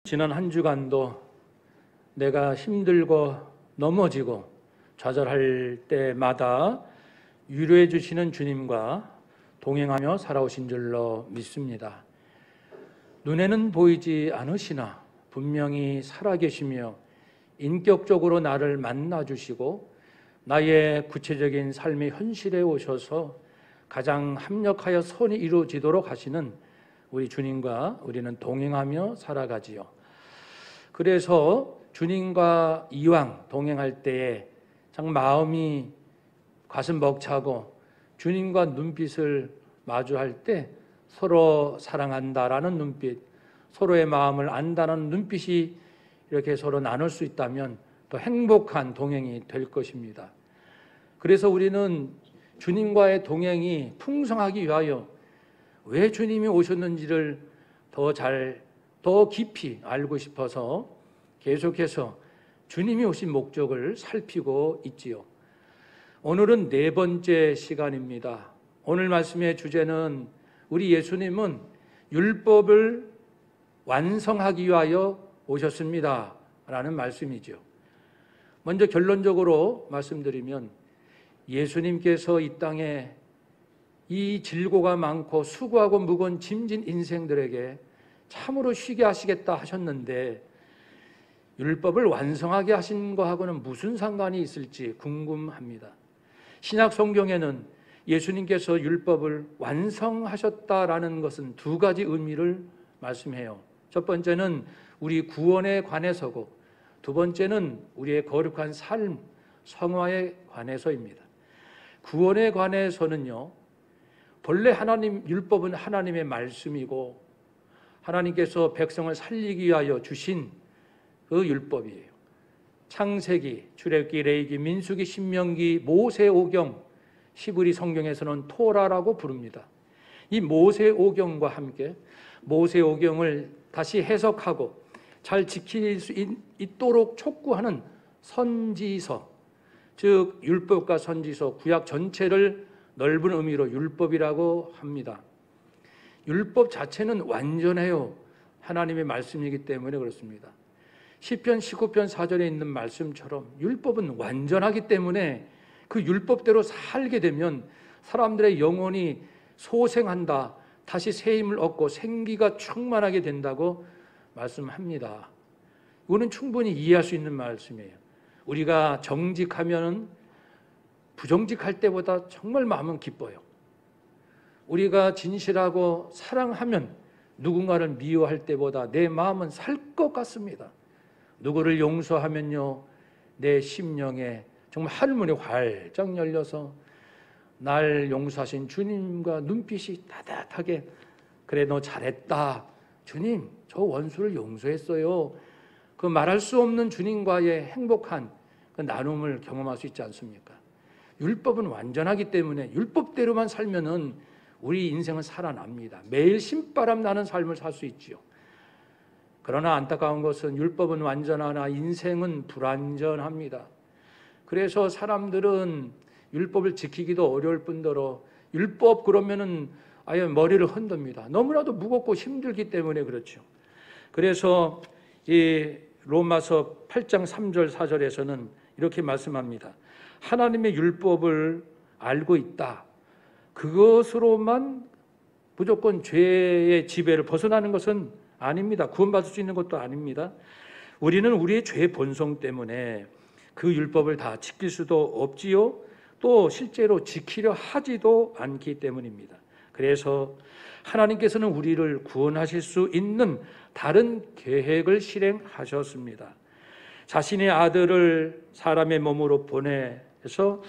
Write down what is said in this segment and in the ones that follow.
지난 한 주간도 내가 힘들고 넘어지고 좌절할 때마다 위로해 주시는 주님과 동행하며 살아오신 줄로 믿습니다. 눈에는 보이지 않으시나 분명히 살아계시며 인격적으로 나를 만나주시고 나의 구체적인 삶의 현실에 오셔서 가장 합력하여 선이 이루어지도록 하시는 우리 주님과 우리는 동행하며 살아가지요. 그래서 주님과 이왕 동행할 때에 참 마음이 가슴 벅차고 주님과 눈빛을 마주할 때 서로 사랑한다라는 눈빛, 서로의 마음을 안다는 눈빛이 이렇게 서로 나눌 수 있다면 더 행복한 동행이 될 것입니다. 그래서 우리는 주님과의 동행이 풍성하기 위하여 왜 주님이 오셨는지를 더 깊이 알고 싶어서 계속해서 주님이 오신 목적을 살피고 있지요. 오늘은 네 번째 시간입니다. 오늘 말씀의 주제는 우리 예수님은 율법을 완성하기 위하여 오셨습니다 라는 말씀이죠. 먼저 결론적으로 말씀드리면 예수님께서 이 땅에 이 질고가 많고 수고하고 무거운 짐진 인생들에게 참으로 쉬게 하시겠다 하셨는데 율법을 완성하게 하신 거하고는 무슨 상관이 있을지 궁금합니다. 신약 성경에는 예수님께서 율법을 완성하셨다라는 것은 두 가지 의미를 말씀해요. 첫 번째는 우리 구원에 관해서고 두 번째는 우리의 거룩한 삶, 성화에 관해서입니다. 구원에 관해서는요, 본래 율법은 하나님의 말씀이고 하나님께서 백성을 살리기 위하여 주신 그 율법이에요. 창세기, 출애굽기, 레위기, 민수기, 신명기, 모세오경, 히브리 성경에서는 토라라고 부릅니다. 이 모세오경과 함께 모세오경을 다시 해석하고 잘 지킬 수 있도록 촉구하는 선지서, 즉 율법과 선지서, 구약 전체를 넓은 의미로 율법이라고 합니다. 율법 자체는 완전해요. 하나님의 말씀이기 때문에 그렇습니다. 시편 19편 4절에 있는 말씀처럼 율법은 완전하기 때문에 그 율법대로 살게 되면 사람들의 영혼이 소생한다, 다시 새 힘을 얻고 생기가 충만하게 된다고 말씀합니다. 이거는 충분히 이해할 수 있는 말씀이에요. 우리가 정직하면 부정직할 때보다 정말 마음은 기뻐요. 우리가 진실하고 사랑하면 누군가를 미워할 때보다 내 마음은 살 것 같습니다. 누구를 용서하면요, 내 심령에 정말 하늘문이 활짝 열려서 날 용서하신 주님과 눈빛이 따뜻하게, 그래 너 잘했다, 주님 저 원수를 용서했어요, 그 말할 수 없는 주님과의 행복한 그 나눔을 경험할 수 있지 않습니까? 율법은 완전하기 때문에 율법대로만 살면은 우리 인생은 살아납니다. 매일 신바람 나는 삶을 살 수 있지요. 그러나 안타까운 것은 율법은 완전하나 인생은 불완전합니다. 그래서 사람들은 율법을 지키기도 어려울 뿐더러 율법 그러면은 아예 머리를 흔듭니다. 너무나도 무겁고 힘들기 때문에 그렇죠. 그래서 이 로마서 8장 3절 4절에서는 이렇게 말씀합니다. 하나님의 율법을 알고 있다, 그것으로만 무조건 죄의 지배를 벗어나는 것은 아닙니다. 구원받을 수 있는 것도 아닙니다. 우리는 우리의 죄 본성 때문에 그 율법을 다 지킬 수도 없지요, 또 실제로 지키려 하지도 않기 때문입니다. 그래서 하나님께서는 우리를 구원하실 수 있는 다른 계획을 실행하셨습니다. 자신의 아들을 사람의 몸으로 보내서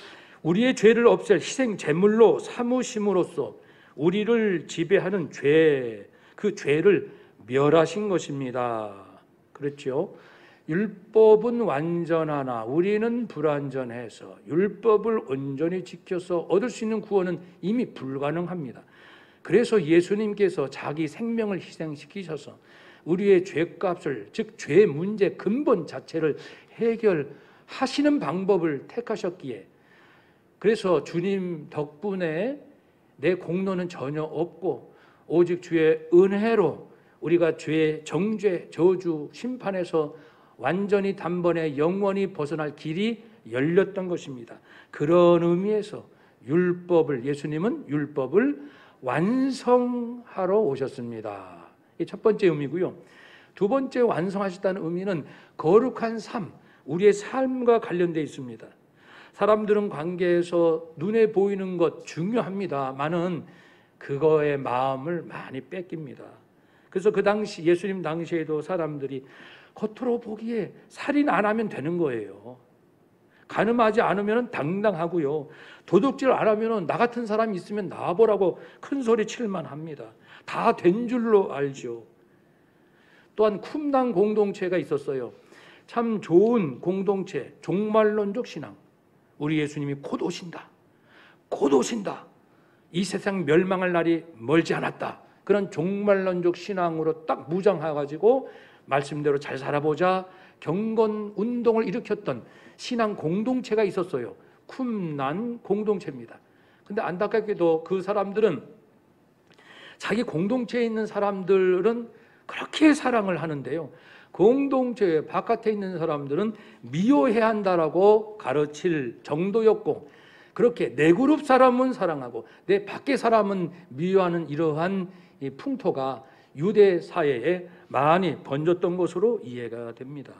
우리의 죄를 없앨 희생 제물로 삼으심으로써 우리를 지배하는 죄, 그 죄를 멸하신 것입니다. 그렇죠? 율법은 완전하나 우리는 불완전해서 율법을 온전히 지켜서 얻을 수 있는 구원은 이미 불가능합니다. 그래서 예수님께서 자기 생명을 희생시키셔서 우리의 죄값을, 즉 죄 문제 근본 자체를 해결하시는 방법을 택하셨기에, 그래서 주님 덕분에 내 공로는 전혀 없고 오직 주의 은혜로 우리가 죄, 정죄, 저주, 심판에서 완전히 단번에 영원히 벗어날 길이 열렸던 것입니다. 그런 의미에서 예수님은 율법을 완성하러 오셨습니다. 이 첫 번째 의미고요. 두 번째 완성하셨다는 의미는 거룩한 삶, 우리의 삶과 관련되어 있습니다. 사람들은 관계에서 눈에 보이는 것 중요합니다만은 그거의 마음을 많이 뺏깁니다. 그래서 그 당시 예수님 당시에도 사람들이 겉으로 보기에 살인 안 하면 되는 거예요. 간음하지 않으면 당당하고요. 도둑질 안 하면 나 같은 사람이 있으면 나와보라고 큰 소리 칠만 합니다. 다 된 줄로 알죠. 또한 쿰당 공동체가 있었어요. 참 좋은 공동체, 종말론적 신앙. 우리 예수님이 곧 오신다. 곧 오신다. 이 세상 멸망할 날이 멀지 않았다. 그런 종말론적 신앙으로 딱 무장해가지고 말씀대로 잘 살아보자 경건 운동을 일으켰던 신앙 공동체가 있었어요. 쿰난 공동체입니다. 근데 안타깝게도 그 사람들은 자기 공동체에 있는 사람들은 그렇게 사랑을 하는데요. 공동체 바깥에 있는 사람들은 미워해야 한다라고 가르칠 정도였고, 그렇게 내 그룹 사람은 사랑하고 내 밖에 사람은 미워하는 이러한 이 풍토가 유대 사회에 많이 번졌던 것으로 이해가 됩니다.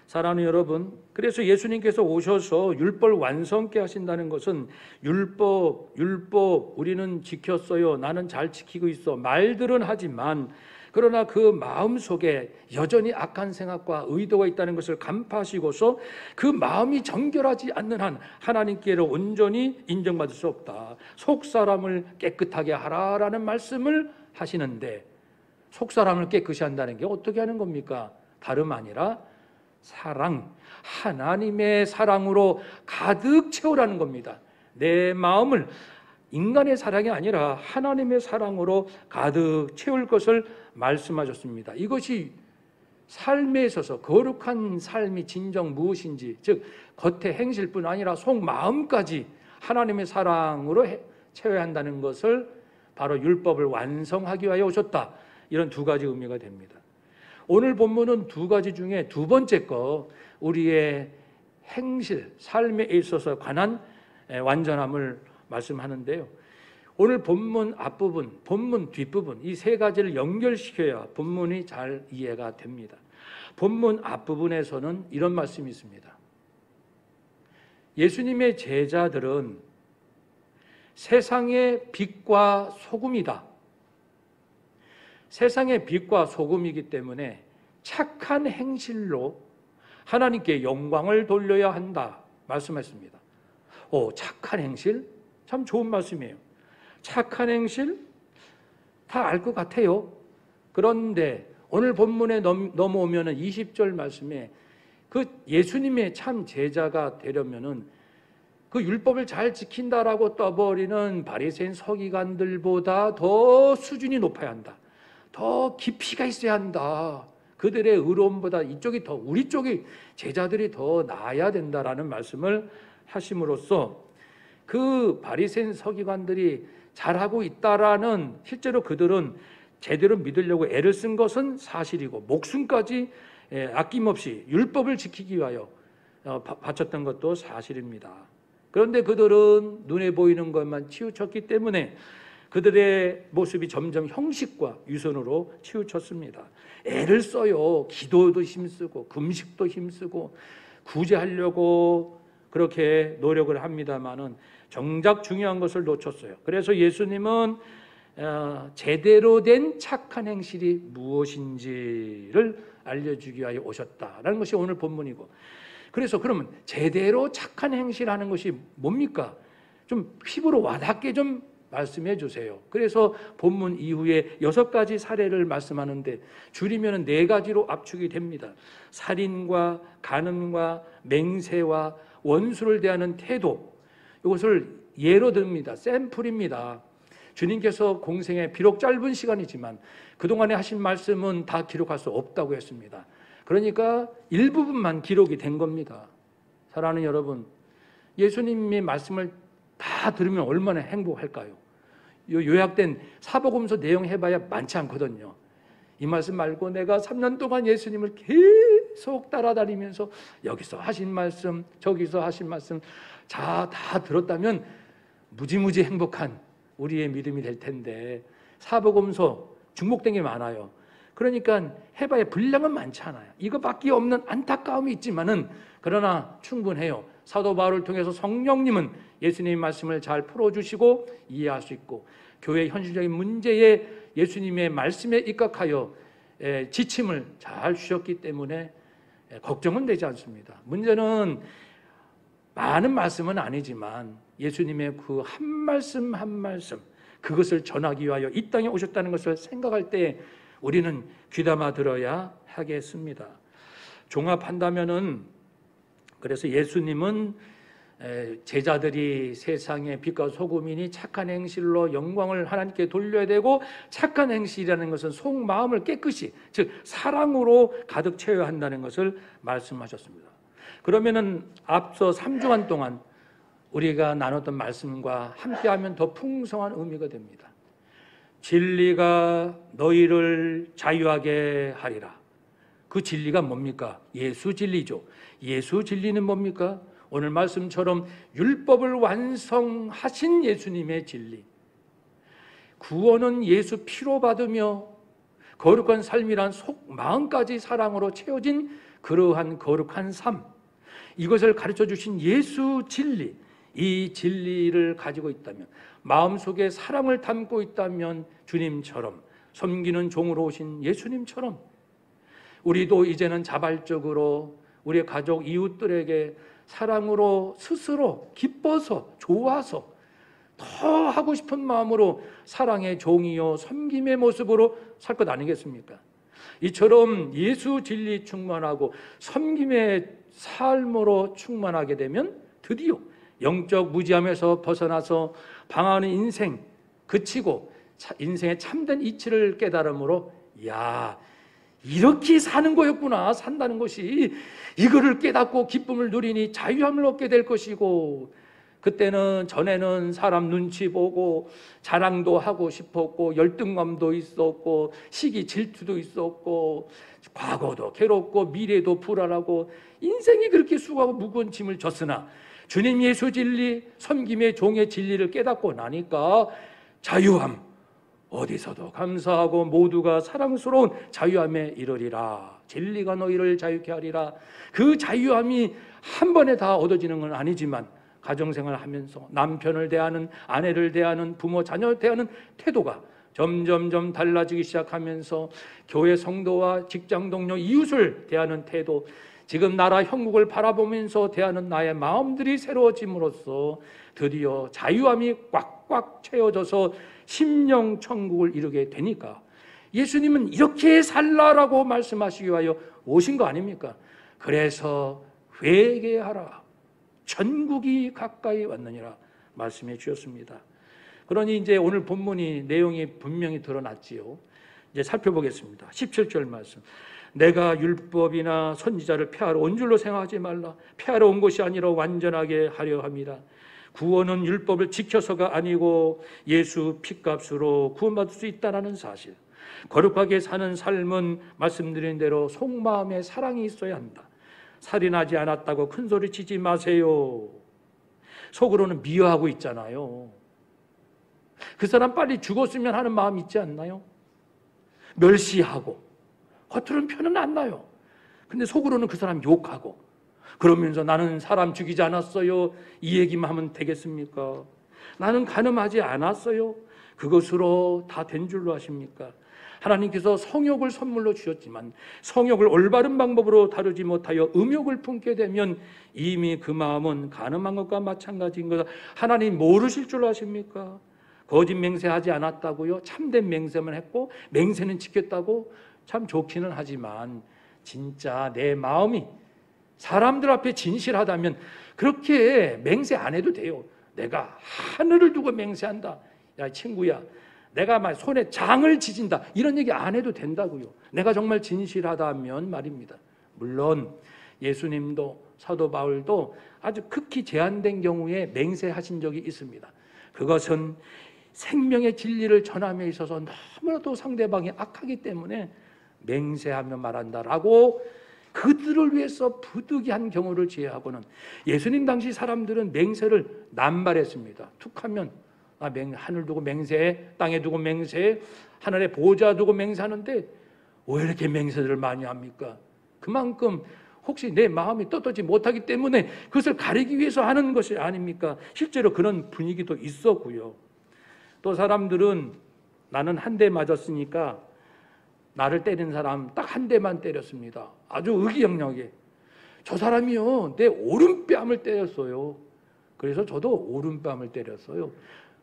사랑하는 여러분, 그래서 예수님께서 오셔서 율법을 완성케 하신다는 것은 율법 우리는 지켰어요. 나는 잘 지키고 있어. 말들은 하지만 그러나 그 마음속에 여전히 악한 생각과 의도가 있다는 것을 간파하시고서 그 마음이 정결하지 않는 한 하나님께로 온전히 인정받을 수 없다. 속사람을 깨끗하게 하라라는 말씀을 하시는데, 속사람을 깨끗이 한다는 게 어떻게 하는 겁니까? 다름 아니라 사랑, 하나님의 사랑으로 가득 채우라는 겁니다. 내 마음을 인간의 사랑이 아니라 하나님의 사랑으로 가득 채울 것을 말씀하셨습니다. 이것이 삶에 있어서 거룩한 삶이 진정 무엇인지, 즉 겉의 행실뿐 아니라 속마음까지 하나님의 사랑으로 채워야 한다는 것을 바로 율법을 완성하기 위하여 오셨다. 이런 두 가지 의미가 됩니다. 오늘 본문은 두 가지 중에 두 번째 거, 우리의 행실, 삶에 있어서 관한 완전함을 말씀하는데요. 오늘 본문 앞부분, 본문 뒷부분 이 세 가지를 연결시켜야 본문이 잘 이해가 됩니다. 본문 앞부분에서는 이런 말씀이 있습니다. 예수님의 제자들은 세상의 빛과 소금이다. 세상의 빛과 소금이기 때문에 착한 행실로 하나님께 영광을 돌려야 한다 말씀했습니다. 착한 행실? 참 좋은 말씀이에요. 착한 행실? 다 알 것 같아요. 그런데 오늘 본문에 넘어오면 20절 말씀에 그 예수님의 참 제자가 되려면은 그 율법을 잘 지킨다라고 떠버리는 바리새인 서기관들보다 더 수준이 높아야 한다. 더 깊이가 있어야 한다. 그들의 의로움보다 이쪽이 더, 우리 쪽이 제자들이 더 나아야 된다라는 말씀을 하심으로써 그 바리새인 서기관들이 잘하고 있다라는, 실제로 그들은 제대로 믿으려고 애를 쓴 것은 사실이고 목숨까지 아낌없이 율법을 지키기 위하여 바쳤던 것도 사실입니다. 그런데 그들은 눈에 보이는 것만 치우쳤기 때문에 그들의 모습이 점점 형식과 유선으로 치우쳤습니다. 애를 써요. 기도도 힘쓰고 금식도 힘쓰고 구제하려고 그렇게 노력을 합니다마는 정작 중요한 것을 놓쳤어요. 그래서 예수님은 제대로 된 착한 행실이 무엇인지를 알려주기 위하여 오셨다라는 것이 오늘 본문이고, 그래서 그러면 제대로 착한 행실하는 것이 뭡니까? 좀 피부로 와닿게 좀 말씀해 주세요. 그래서 본문 이후에 6가지 사례를 말씀하는데 줄이면 4가지로 압축이 됩니다. 살인과 간음과 맹세와 원수를 대하는 태도, 이것을 예로 듭니다. 샘플입니다. 주님께서 공생에 비록 짧은 시간이지만 그동안에 하신 말씀은 다 기록할 수 없다고 했습니다. 그러니까 일부분만 기록이 된 겁니다. 사랑하는 여러분, 예수님의 말씀을 다 들으면 얼마나 행복할까요? 요약된 사복음서 내용 해봐야 많지 않거든요. 이 말씀 말고 내가 3년 동안 예수님을 계속 따라다니면서 여기서 하신 말씀, 저기서 하신 말씀 다 들었다면 무지무지 행복한 우리의 믿음이 될 텐데, 사복음서 중복된 게 많아요. 그러니까 해봐야 분량은 많지 않아요. 이거밖에 없는 안타까움이 있지만은 그러나 충분해요. 사도 바울을 통해서 성령님은 예수님의 말씀을 잘 풀어주시고 이해할 수 있고, 교회의 현실적인 문제에 예수님의 말씀에 입각하여 지침을 잘 주셨기 때문에 걱정은 되지 않습니다. 문제는 많은 말씀은 아니지만 예수님의 그 한 말씀 한 말씀, 그것을 전하기 위하여 이 땅에 오셨다는 것을 생각할 때 우리는 귀담아 들어야 하겠습니다. 종합한다면은, 그래서 예수님은 제자들이 세상의 빛과 소금이니 착한 행실로 영광을 하나님께 돌려야 되고, 착한 행실이라는 것은 속마음을 깨끗이, 즉 사랑으로 가득 채워야 한다는 것을 말씀하셨습니다. 그러면은 앞서 3주간 동안 우리가 나눴던 말씀과 함께하면 더 풍성한 의미가 됩니다. 진리가 너희를 자유하게 하리라. 그 진리가 뭡니까? 예수 진리죠. 예수 진리는 뭡니까? 오늘 말씀처럼 율법을 완성하신 예수님의 진리. 구원은 예수 피로 받으며 거룩한 삶이란 속 마음까지 사랑으로 채워진 그러한 거룩한 삶, 이것을 가르쳐 주신 예수 진리, 이 진리를 가지고 있다면, 마음속에 사랑을 담고 있다면 주님처럼, 섬기는 종으로 오신 예수님처럼 우리도 이제는 자발적으로 우리의 가족, 이웃들에게 사랑으로 스스로 기뻐서, 좋아서, 더 하고 싶은 마음으로 사랑의 종이요 섬김의 모습으로 살 것 아니겠습니까? 이처럼 예수 진리 충만하고 섬김의 삶으로 충만하게 되면 드디어 영적 무지함에서 벗어나서 방황하는 인생 그치고 인생의 참된 이치를 깨달음으로, 야, 이렇게 사는 거였구나. 산다는 것이 이거를 깨닫고 기쁨을 누리니 자유함을 얻게 될 것이고, 그때는 전에는 사람 눈치 보고 자랑도 하고 싶었고 열등감도 있었고 시기 질투도 있었고 과거도 괴롭고 미래도 불안하고 인생이 그렇게 수고하고 무거운 짐을 졌으나 주님 예수 진리, 섬김의 종의 진리를 깨닫고 나니까 자유함, 어디서도 감사하고 모두가 사랑스러운 자유함에 이르리라. 진리가 너희를 자유케 하리라. 그 자유함이 한 번에 다 얻어지는 건 아니지만 가정생활을 하면서 남편을 대하는, 아내를 대하는, 부모, 자녀를 대하는 태도가 점점점 달라지기 시작하면서 교회 성도와 직장 동료, 이웃을 대하는 태도, 지금 나라 형국을 바라보면서 대하는 나의 마음들이 새로워짐으로써 드디어 자유함이 꽉꽉 채워져서 심령 천국을 이루게 되니까 예수님은 이렇게 살라라고 말씀하시기 위하여 오신 거 아닙니까? 그래서 회개하라, 천국이 가까이 왔느니라 말씀해 주셨습니다. 그러니 이제 오늘 본문이 내용이 분명히 드러났지요. 이제 살펴보겠습니다. 17절 말씀. 내가 율법이나 선지자를 폐하러 온 줄로 생각하지 말라. 폐하러 온 것이 아니라 완전하게 하려 함이라. 구원은 율법을 지켜서가 아니고 예수 피값으로 구원받을 수 있다는 사실. 거룩하게 사는 삶은 말씀드린 대로 속마음에 사랑이 있어야 한다. 살인하지 않았다고 큰 소리 치지 마세요. 속으로는 미워하고 있잖아요. 그 사람 빨리 죽었으면 하는 마음 있지 않나요? 멸시하고 겉으로는 표는 안 나요. 근데 속으로는 그 사람 욕하고 그러면서 나는 사람 죽이지 않았어요. 이 얘기만 하면 되겠습니까? 나는 간음하지 않았어요. 그것으로 다 된 줄로 아십니까? 하나님께서 성욕을 선물로 주셨지만 성욕을 올바른 방법으로 다루지 못하여 음욕을 품게 되면 이미 그 마음은 간음한 것과 마찬가지인 것을 하나님 모르실 줄 아십니까? 거짓 맹세하지 않았다고요? 참된 맹세만 했고 맹세는 지켰다고 참 좋기는 하지만 진짜 내 마음이 사람들 앞에 진실하다면 그렇게 맹세 안 해도 돼요. 내가 하늘을 두고 맹세한다. 야 친구야, 내가 막 손에 장을 지진다, 이런 얘기 안 해도 된다고요. 내가 정말 진실하다면 말입니다. 물론 예수님도 사도 바울도 아주 극히 제한된 경우에 맹세하신 적이 있습니다. 그것은 생명의 진리를 전함에 있어서 너무나도 상대방이 악하기 때문에 맹세하며 말한다라고 그들을 위해서 부득이한 경우를 제외하고는 예수님 당시 사람들은 맹세를 남발했습니다. 툭하면 하늘 두고 맹세해, 땅에 두고 맹세해, 하늘에 보좌 두고 맹세하는데 왜 이렇게 맹세를 많이 합니까? 그만큼 혹시 내 마음이 떳떳지 못하기 때문에 그것을 가리기 위해서 하는 것이 아닙니까? 실제로 그런 분위기도 있었고요. 또 사람들은 나는 한 대 맞았으니까 나를 때린 사람 딱 한 대만 때렸습니다. 아주 의기양양하게. 저 사람이요, 내 오른뺨을 때렸어요. 그래서 저도 오른뺨을 때렸어요.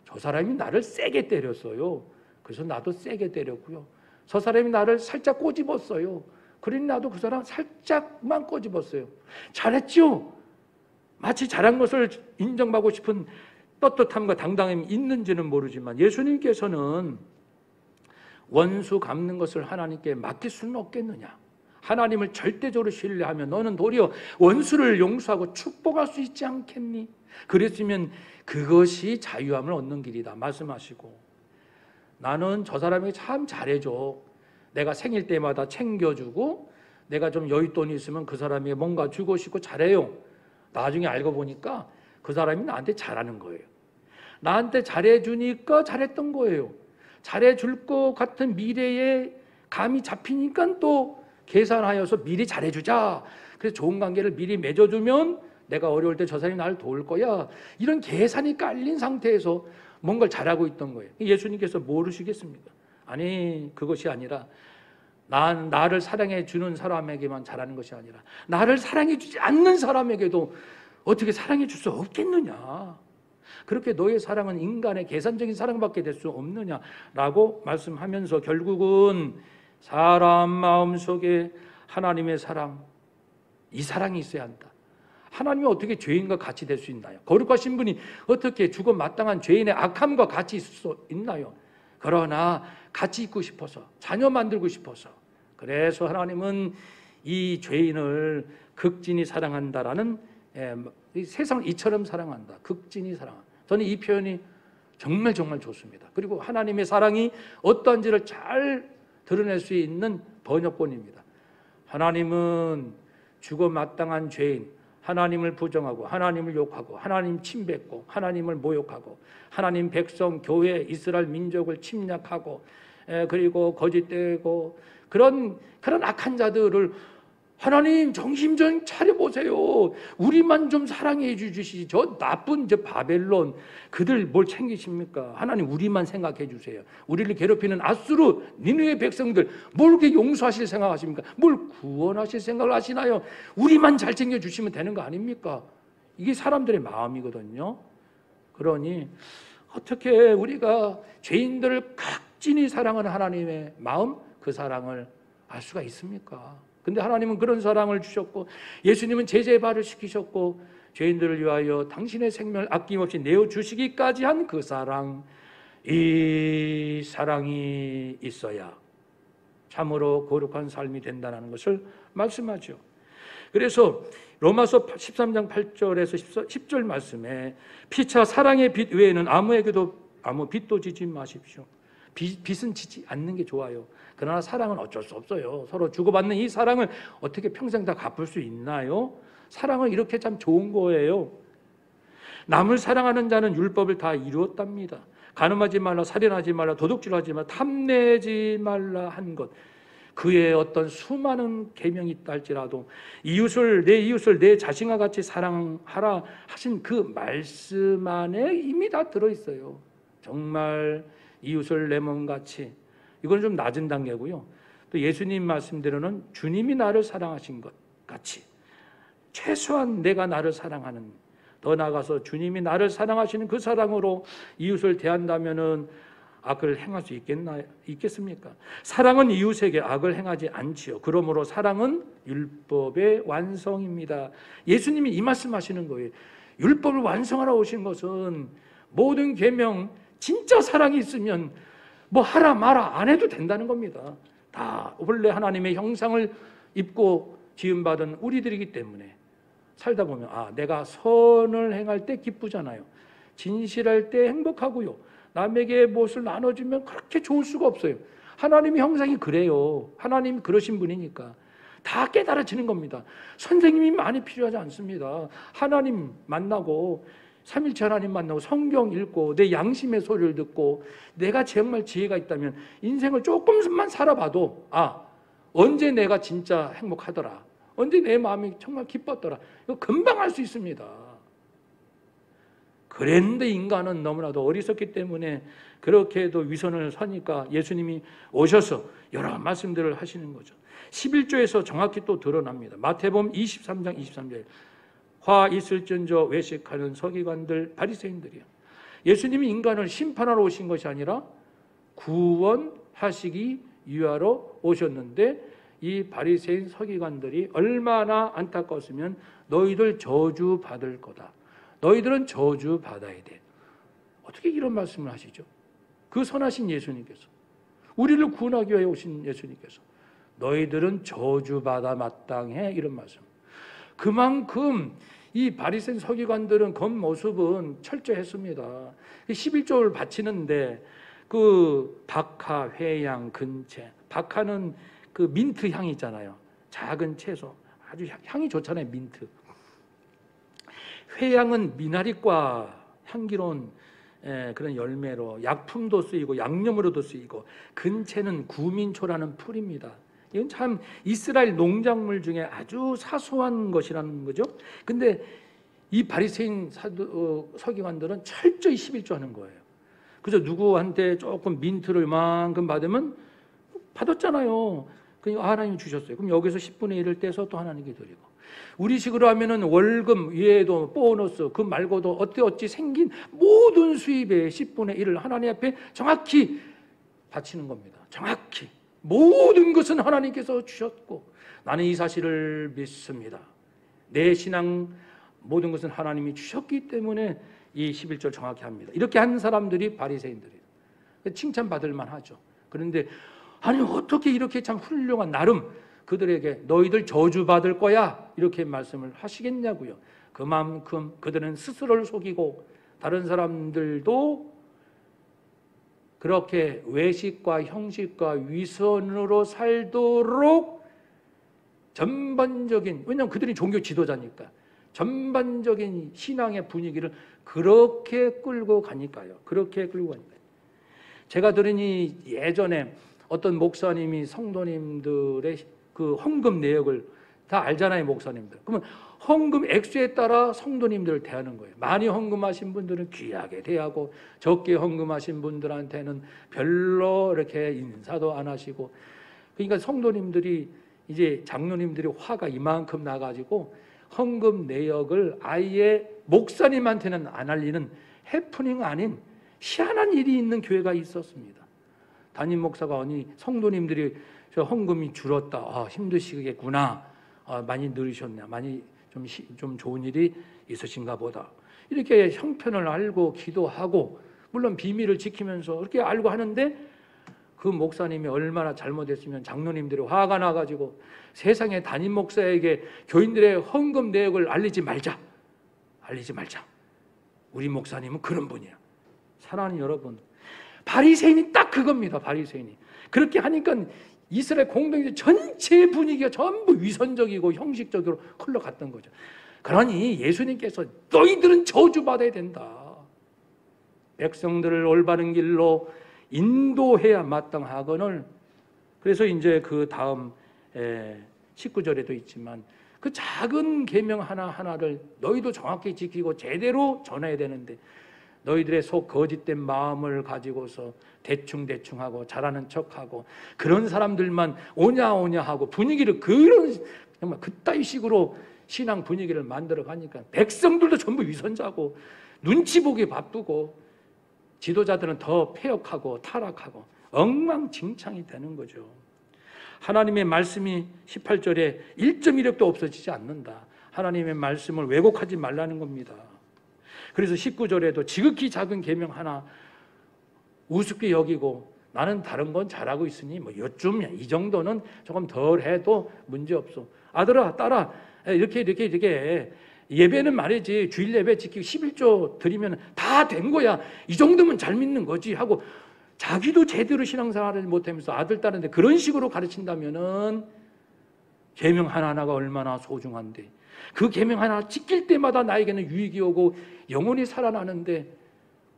저 사람이 나를 세게 때렸어요. 그래서 나도 세게 때렸고요. 저 사람이 나를 살짝 꼬집었어요. 그러니 나도 그 사람 살짝만 꼬집었어요. 잘했죠? 마치 잘한 것을 인정받고 싶은 떳떳함과 당당함이 있는지는 모르지만 예수님께서는 원수 갚는 것을 하나님께 맡길 수는 없겠느냐? 하나님을 절대적으로 신뢰하면 너는 도리어 원수를 용서하고 축복할 수 있지 않겠니? 그랬으면 그것이 자유함을 얻는 길이다 말씀하시고, 나는 저 사람에게 참 잘해줘. 내가 생일 때마다 챙겨주고 내가 좀 여윳돈이 있으면 그 사람에게 뭔가 주고 싶고 잘해요. 나중에 알고 보니까 그 사람이 나한테 잘하는 거예요. 나한테 잘해주니까 잘했던 거예요. 잘해줄 것 같은 미래에 감이 잡히니까 또 계산하여서 미리 잘해주자. 그래서 좋은 관계를 미리 맺어주면 내가 어려울 때 저 사람이 나를 도울 거야. 이런 계산이 깔린 상태에서 뭔가를 잘하고 있던 거예요. 예수님께서 모르시겠습니까? 아니, 그것이 아니라 나를 사랑해 주는 사람에게만 잘하는 것이 아니라 나를 사랑해 주지 않는 사람에게도 어떻게 사랑해 줄 수 없겠느냐. 그렇게 너의 사랑은 인간의 계산적인 사랑밖에 될 수 없느냐라고 말씀하면서 결국은 사람 마음속에 하나님의 사랑, 이 사랑이 있어야 한다. 하나님이 어떻게 죄인과 같이 될 수 있나요? 거룩하신 분이 어떻게 죽어 마땅한 죄인의 악함과 같이 있을 수 있나요? 그러나 같이 있고 싶어서, 자녀 만들고 싶어서, 그래서 하나님은 이 죄인을 극진히 사랑한다라는, 이 세상을 이처럼 사랑한다, 극진히 사랑한다. 저는 이 표현이 정말 좋습니다. 그리고 하나님의 사랑이 어떠한지를 잘 드러낼 수 있는 번역본입니다. 하나님은 죽어 마땅한 죄인, 하나님을 부정하고 하나님을 욕하고 하나님 침뱉고 하나님을 모욕하고 하나님 백성, 교회, 이스라엘 민족을 침략하고 그리고 거짓되고 그런 악한 자들을 하나님 정신 좀 차려보세요. 우리만 좀 사랑해 주시지. 저 나쁜 바벨론 그들 뭘 챙기십니까? 하나님 우리만 생각해 주세요. 우리를 괴롭히는 아수르 니느웨 백성들 뭘 그렇게 용서하실 생각하십니까? 뭘 구원하실 생각을 하시나요? 우리만 잘 챙겨주시면 되는 거 아닙니까? 이게 사람들의 마음이거든요. 그러니 어떻게 우리가 죄인들을 극진히 사랑하는 하나님의 마음, 그 사랑을 알 수가 있습니까? 근데 하나님은 그런 사랑을 주셨고 예수님은 제자의 발을 씻기셨고 죄인들을 위하여 당신의 생명을 아낌없이 내어주시기까지 한 그 사랑, 이 사랑이 있어야 참으로 거룩한 삶이 된다는 것을 말씀하죠. 그래서 로마서 13장 8절에서 10절 말씀에 피차 사랑의 빛 외에는 아무에게도 아무 빚도 지지 마십시오. 빚은 지지 않는 게 좋아요. 그러나 사랑은 어쩔 수 없어요. 서로 주고받는 이 사랑을 어떻게 평생 다 갚을 수 있나요? 사랑은 이렇게 참 좋은 거예요. 남을 사랑하는 자는 율법을 다 이루었답니다. 간음하지 말라, 살인하지 말라, 도둑질하지 말라, 탐내지 말라 한 것, 그의 어떤 수많은 계명이 있다 할지라도 내 이웃을 내 자신과 같이 사랑하라 하신 그 말씀 안에 이미 다 들어있어요. 정말 이웃을 내 몸같이, 이건 좀 낮은 단계고요. 또 예수님 말씀대로는 주님이 나를 사랑하신 것 같이 최소한 내가 나를 사랑하는, 더 나아가서 주님이 나를 사랑하시는 그 사랑으로 이웃을 대한다면은 악을 행할 수 있겠습니까? 사랑은 이웃에게 악을 행하지 않지요. 그러므로 사랑은 율법의 완성입니다. 예수님이 이 말씀하시는 거예요. 율법을 완성하러 오신 것은 모든 계명, 진짜 사랑이 있으면 뭐 하라 마라 안 해도 된다는 겁니다. 다 원래 하나님의 형상을 입고 지음받은 우리들이기 때문에 살다 보면 내가 선을 행할 때 기쁘잖아요. 진실할 때 행복하고요. 남에게 무엇을 나눠주면 그렇게 좋을 수가 없어요. 하나님의 형상이 그래요. 하나님이 그러신 분이니까 다 깨달아지는 겁니다. 선생님이 많이 필요하지 않습니다. 하나님 만나고 삼일체 하나님 만나고 성경 읽고 내 양심의 소리를 듣고 내가 정말 지혜가 있다면 인생을 조금만 살아봐도 언제 내가 진짜 행복하더라, 언제 내 마음이 정말 기뻤더라, 이거 금방 알 수 있습니다. 그랬는데 인간은 너무나도 어리석기 때문에 그렇게도 위선을 서니까 예수님이 오셔서 여러 말씀들을 하시는 거죠. 11조에서 정확히 또 드러납니다. 마태복음 23장 23절 화 있을진저 외식하는 서기관들 바리새인들이요. 예수님이 인간을 심판하러 오신 것이 아니라 구원하시기 위하러 오셨는데 이 바리새인 서기관들이 얼마나 안타까웠으면 너희들 저주받을 거다. 너희들은 저주받아야 돼. 어떻게 이런 말씀을 하시죠? 그 선하신 예수님께서, 우리를 구원하기 위해 오신 예수님께서 너희들은 저주받아 마땅해, 이런 말씀. 그만큼 이 바리새인 서기관들은 겉모습은 철저했습니다. 11조를 바치는데 그 박하, 회양, 근채, 박하는 그 민트 향이 있잖아요. 작은 채소, 아주 향이 좋잖아요. 민트. 회양은 미나리과 향기로운 그런 열매로 약품도 쓰이고 양념으로도 쓰이고, 근채는 구민초라는 풀입니다. 이건 참 이스라엘 농작물 중에 아주 사소한 것이라는 거죠. 근데 이 바리새인 서기관들은 철저히 11조 하는 거예요. 그래서 누구한테 조금 민트를 만큼 받으면 받았잖아요. 그러니까 하나님이 주셨어요. 그럼 여기서 10분의 1을 떼서 또 하나님께 드리고, 우리식으로 하면은 월급 외에도 보너스 그 말고도 어찌 생긴 모든 수입의 10분의 1을 하나님 앞에 정확히 바치는 겁니다. 정확히 모든 것은 하나님께서 주셨고 나는 이 사실을 믿습니다. 내 신앙 모든 것은 하나님이 주셨기 때문에 이 11절 정확히 합니다. 이렇게 한 사람들이 바리새인들이에요. 칭찬받을 만하죠. 그런데 아니 어떻게 이렇게 참 훌륭한, 나름 그들에게 너희들 저주받을 거야 이렇게 말씀을 하시겠냐고요. 그만큼 그들은 스스로를 속이고 다른 사람들도 그렇게 외식과 형식과 위선으로 살도록 전반적인, 왜냐하면 그들이 종교 지도자니까 전반적인 신앙의 분위기를 그렇게 끌고 가니까요. 그렇게 끌고 가니까요. 제가 들으니 예전에 어떤 목사님이 성도님들의 그 헌금 내역을 다 알잖아요, 목사님들. 그러면 헌금 액수에 따라 성도님들을 대하는 거예요. 많이 헌금하신 분들은 귀하게 대하고 적게 헌금하신 분들한테는 별로 이렇게 인사도 안 하시고, 그러니까 성도님들이 이제 장로님들이 화가 이만큼 나가지고 헌금 내역을 아예 목사님한테는 안 알리는 해프닝 아닌 희한한 일이 있는 교회가 있었습니다. 담임 목사가 아니 성도님들이 저 헌금이 줄었다, 힘드시겠구나, 많이 늘으셨냐, 많이 좀 좋은 일이 있으신가 보다, 이렇게 형편을 알고 기도하고 물론 비밀을 지키면서 이렇게 알고 하는데, 그 목사님이 얼마나 잘못했으면 장로님들이 화가 나가지고 세상에 담임 목사에게 교인들의 헌금 내역을 알리지 말자. 우리 목사님은 그런 분이야. 사랑하는 여러분, 바리새인이 딱 그겁니다. 바리새인이 그렇게 하니까 이스라엘 공동체 전체 분위기가 전부 위선적이고 형식적으로 흘러갔던 거죠. 그러니 예수님께서 너희들은 저주받아야 된다. 백성들을 올바른 길로 인도해야 마땅하거늘. 그래서 이제 그 다음 19절에도 있지만 그 작은 계명 하나하나를 너희도 정확히 지키고 제대로 전해야 되는데, 너희들의 속 거짓된 마음을 가지고서 대충하고 잘하는 척하고 그런 사람들만 오냐 하고 분위기를 그런 정말 그따위 식으로 신앙 분위기를 만들어 가니까 백성들도 전부 위선자고 눈치 보기 바쁘고 지도자들은 더 폐역하고 타락하고 엉망진창이 되는 거죠. 하나님의 말씀이 18절에 1.1획도 없어지지 않는다. 하나님의 말씀을 왜곡하지 말라는 겁니다. 그래서 19절에도 지극히 작은 계명 하나 우습게 여기고 나는 다른 건 잘하고 있으니 뭐 요쯤 이 정도는 조금 덜 해도 문제 없어. 아들아 딸아 이렇게 예배는 말이지 주일 예배 지키고 11조 드리면 다 된 거야. 이 정도면 잘 믿는 거지 하고 자기도 제대로 신앙생활을 못하면서 아들, 딸한테 그런 식으로 가르친다면은 계명 하나하나가 얼마나 소중한데, 그 계명 하나 지킬 때마다 나에게는 유익이 오고 영혼이 살아나는데,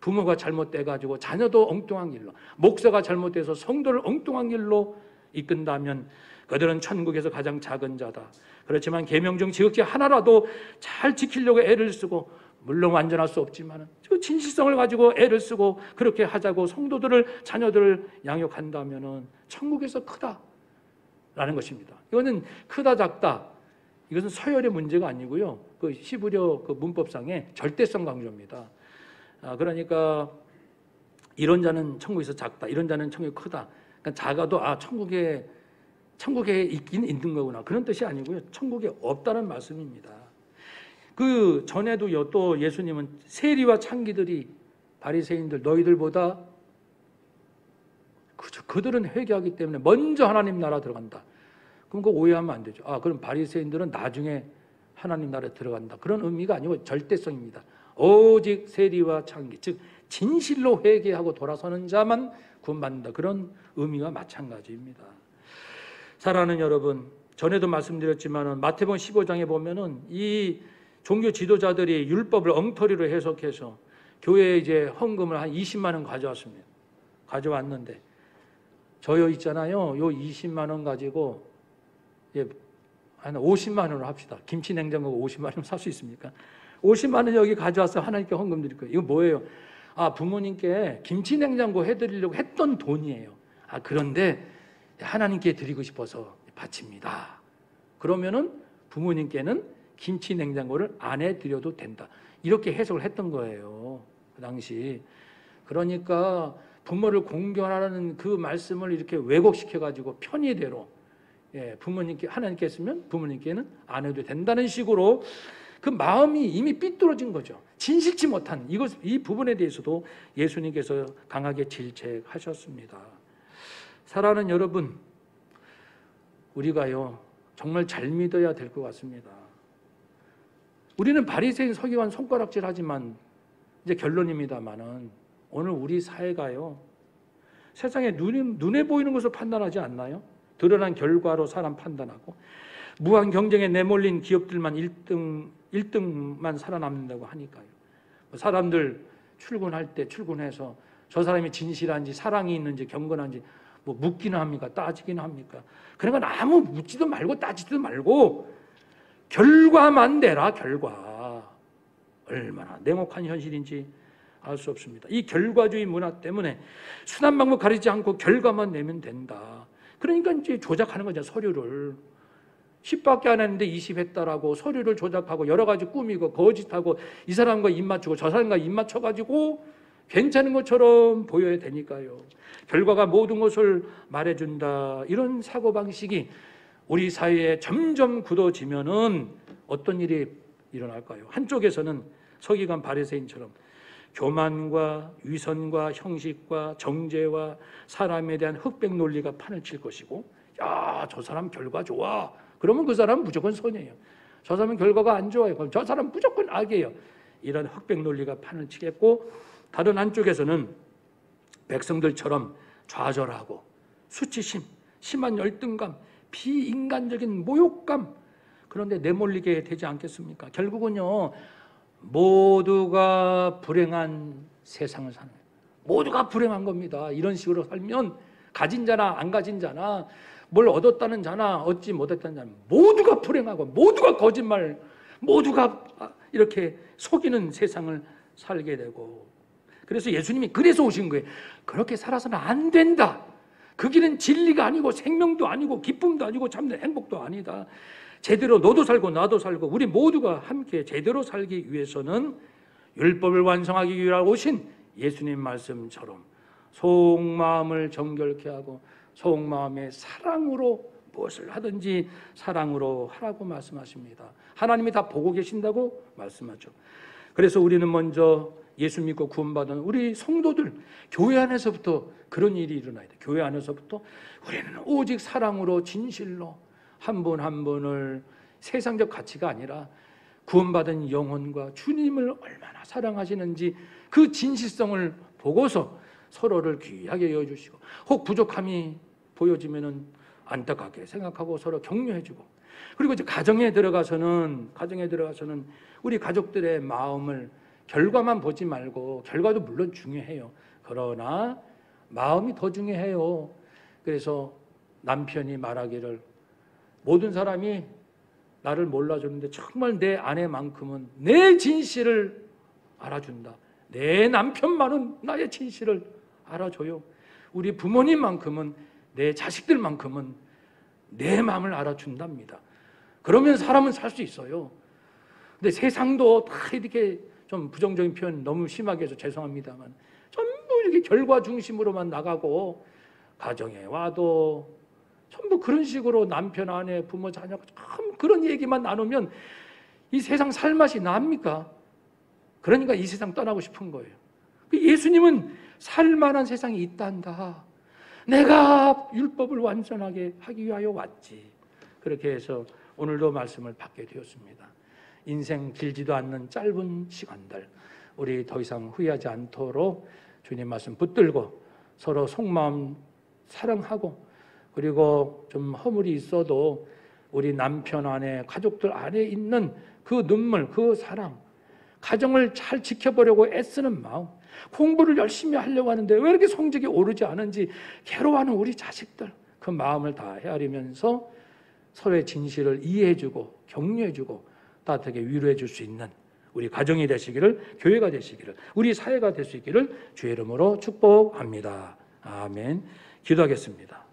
부모가 잘못돼가지고 자녀도 엉뚱한 길로, 목사가 잘못돼서 성도를 엉뚱한 길로 이끈다면 그들은 천국에서 가장 작은 자다. 그렇지만 계명 중 지극히 하나라도 잘 지키려고 애를 쓰고, 물론 완전할 수 없지만 그 진실성을 가지고 애를 쓰고 그렇게 하자고 성도들을, 자녀들을 양육한다면 천국에서 크다라는 것입니다. 이거는 크다 작다, 이것은 서열의 문제가 아니고요, 그 히브리어 그 문법상의 절대성 강조입니다. 그러니까 이런 자는 천국에서 작다, 이런 자는 천국이 크다. 그러니까 작아도 천국에 있긴 있는 거구나, 그런 뜻이 아니고요, 천국에 없다는 말씀입니다. 그 전에도요, 또 예수님은 세리와 창기들이, 바리새인들, 너희들보다 그들은 회개하기 때문에 먼저 하나님 나라 들어간다. 그럼 그거 오해하면 안 되죠. 그럼 바리새인들은 나중에 하나님 나라에 들어간다, 그런 의미가 아니고 절대성입니다. 오직 세리와 창기, 즉 진실로 회개하고 돌아서는 자만 구원받는다, 그런 의미와 마찬가지입니다. 사랑하는 여러분, 전에도 말씀드렸지만 마태복음 15장에 보면은 이 종교 지도자들이 율법을 엉터리로 해석해서 교회에 이제 헌금을 한 20만 원 가져왔습니다. 가져왔는데 저요 있잖아요, 요 20만 원 가지고 한 50만 원을 합시다. 김치 냉장고 50만 원 살 수 있습니까? 50만 원 여기 가져와서 하나님께 헌금 드릴 거예요. 이거 뭐예요? 부모님께 김치 냉장고 해드리려고 했던 돈이에요. 그런데 하나님께 드리고 싶어서 바칩니다. 그러면은 부모님께는 김치 냉장고를 안 해드려도 된다, 이렇게 해석을 했던 거예요, 그 당시. 그러니까 부모를 공경하라는 그 말씀을 이렇게 왜곡시켜가지고 편의대로, 부모님께, 하나님께 했으면 부모님께는 안 해도 된다는 식으로 그 마음이 이미 삐뚤어진 거죠. 진실치 못한 이 부분에 대해서도 예수님께서 강하게 질책하셨습니다. 사랑하는 여러분, 우리가요 정말 잘 믿어야 될 것 같습니다. 우리는 바리새인 서기관 손가락질하지만 이제 결론입니다만은 오늘 우리 사회가요 세상에 눈에 보이는 것을 판단하지 않나요? 드러난 결과로 사람 판단하고, 무한 경쟁에 내몰린 기업들만 1등만 살아남는다고 하니까요. 사람들 출근할 때 출근해서 저 사람이 진실한지, 사랑이 있는지, 경건한지 묻기는 합니까? 따지기는 합니까? 그러니까 아무 묻지도 말고 따지지도 말고 결과만 내라, 결과. 얼마나 냉혹한 현실인지 알 수 없습니다. 이 결과주의 문화 때문에 순한 방법 가리지 않고 결과만 내면 된다. 그러니까 이제 조작하는 거죠, 서류를. 10밖에 안 했는데 20 했다라고 서류를 조작하고 여러 가지 꾸미고 거짓하고 이 사람과 입 맞추고 저 사람과 입 맞춰가지고 괜찮은 것처럼 보여야 되니까요. 결과가 모든 것을 말해준다, 이런 사고방식이 우리 사회에 점점 굳어지면은 어떤 일이 일어날까요? 한쪽에서는 서기관 바리새인처럼 교만과 위선과 형식과 정죄와 사람에 대한 흑백 논리가 판을 칠 것이고, 저 사람 결과 좋아, 그러면 그 사람은 무조건 선이에요. 저 사람은 결과가 안 좋아요, 그럼 저 사람은 무조건 악이에요. 이런 흑백 논리가 판을 치겠고, 다른 한쪽에서는 백성들처럼 좌절하고 수치심, 심한 열등감, 비인간적인 모욕감, 그런데 내몰리게 되지 않겠습니까? 결국은요 모두가 불행한 세상을 사는 거예요. 모두가 불행한 겁니다. 이런 식으로 살면 가진 자나 안 가진 자나, 뭘 얻었다는 자나 얻지 못했다는 자나 모두가 불행하고 모두가 거짓말, 모두가 이렇게 속이는 세상을 살게 되고, 그래서 예수님이 그래서 오신 거예요. 그렇게 살아서는 안 된다. 그 길은 진리가 아니고 생명도 아니고 기쁨도 아니고 참된 행복도 아니다. 제대로 너도 살고 나도 살고 우리 모두가 함께 제대로 살기 위해서는 율법을 완성하기 위하여 오신 예수님 말씀처럼 속마음을 정결케 하고 속마음의 사랑으로 무엇을 하든지 사랑으로 하라고 말씀하십니다. 하나님이 다 보고 계신다고 말씀하죠. 그래서 우리는 먼저 예수 믿고 구원받은 우리 성도들, 교회 안에서부터 그런 일이 일어나야 돼. 교회 안에서부터 우리는 오직 사랑으로 진실로 한 분 한 분을 세상적 가치가 아니라 구원받은 영혼과 주님을 얼마나 사랑하시는지 그 진실성을 보고서 서로를 귀하게 여겨주시고, 혹 부족함이 보여지면은 안타깝게 생각하고 서로 격려해주고, 그리고 이제 가정에 들어가서는 우리 가족들의 마음을 결과만 보지 말고, 결과도 물론 중요해요. 그러나 마음이 더 중요해요. 그래서 남편이 말하기를, 모든 사람이 나를 몰라주는데 정말 내 아내만큼은 내 진실을 알아준다. 내 남편만은 나의 진실을 알아줘요. 우리 부모님만큼은, 내 자식들만큼은 내 마음을 알아준답니다. 그러면 사람은 살 수 있어요. 근데 세상도 다 이렇게, 좀 부정적인 표현 너무 심하게 해서 죄송합니다만, 전부 이렇게 결과 중심으로만 나가고, 가정에 와도 전부 그런 식으로 남편, 아내, 부모, 자녀가 참 그런 얘기만 나누면 이 세상 살 맛이 납니까? 그러니까 이 세상 떠나고 싶은 거예요. 예수님은 살만한 세상이 있단다. 내가 율법을 완전하게 하기 위하여 왔지. 그렇게 해서 오늘도 말씀을 받게 되었습니다. 인생 길지도 않는 짧은 시간들, 우리 더 이상 후회하지 않도록 주님 말씀 붙들고 서로 속마음 사랑하고, 그리고 좀 허물이 있어도 우리 남편 안에, 가족들 안에 있는 그 눈물, 그 사랑, 가정을 잘 지켜보려고 애쓰는 마음, 공부를 열심히 하려고 하는데 왜 이렇게 성적이 오르지 않은지 괴로워하는 우리 자식들, 그 마음을 다 헤아리면서 서로의 진실을 이해해주고 격려해주고 따뜻하게 위로해줄 수 있는 우리 가정이 되시기를, 교회가 되시기를, 우리 사회가 될 수 있기를 주의 이름으로 축복합니다. 아멘. 기도하겠습니다.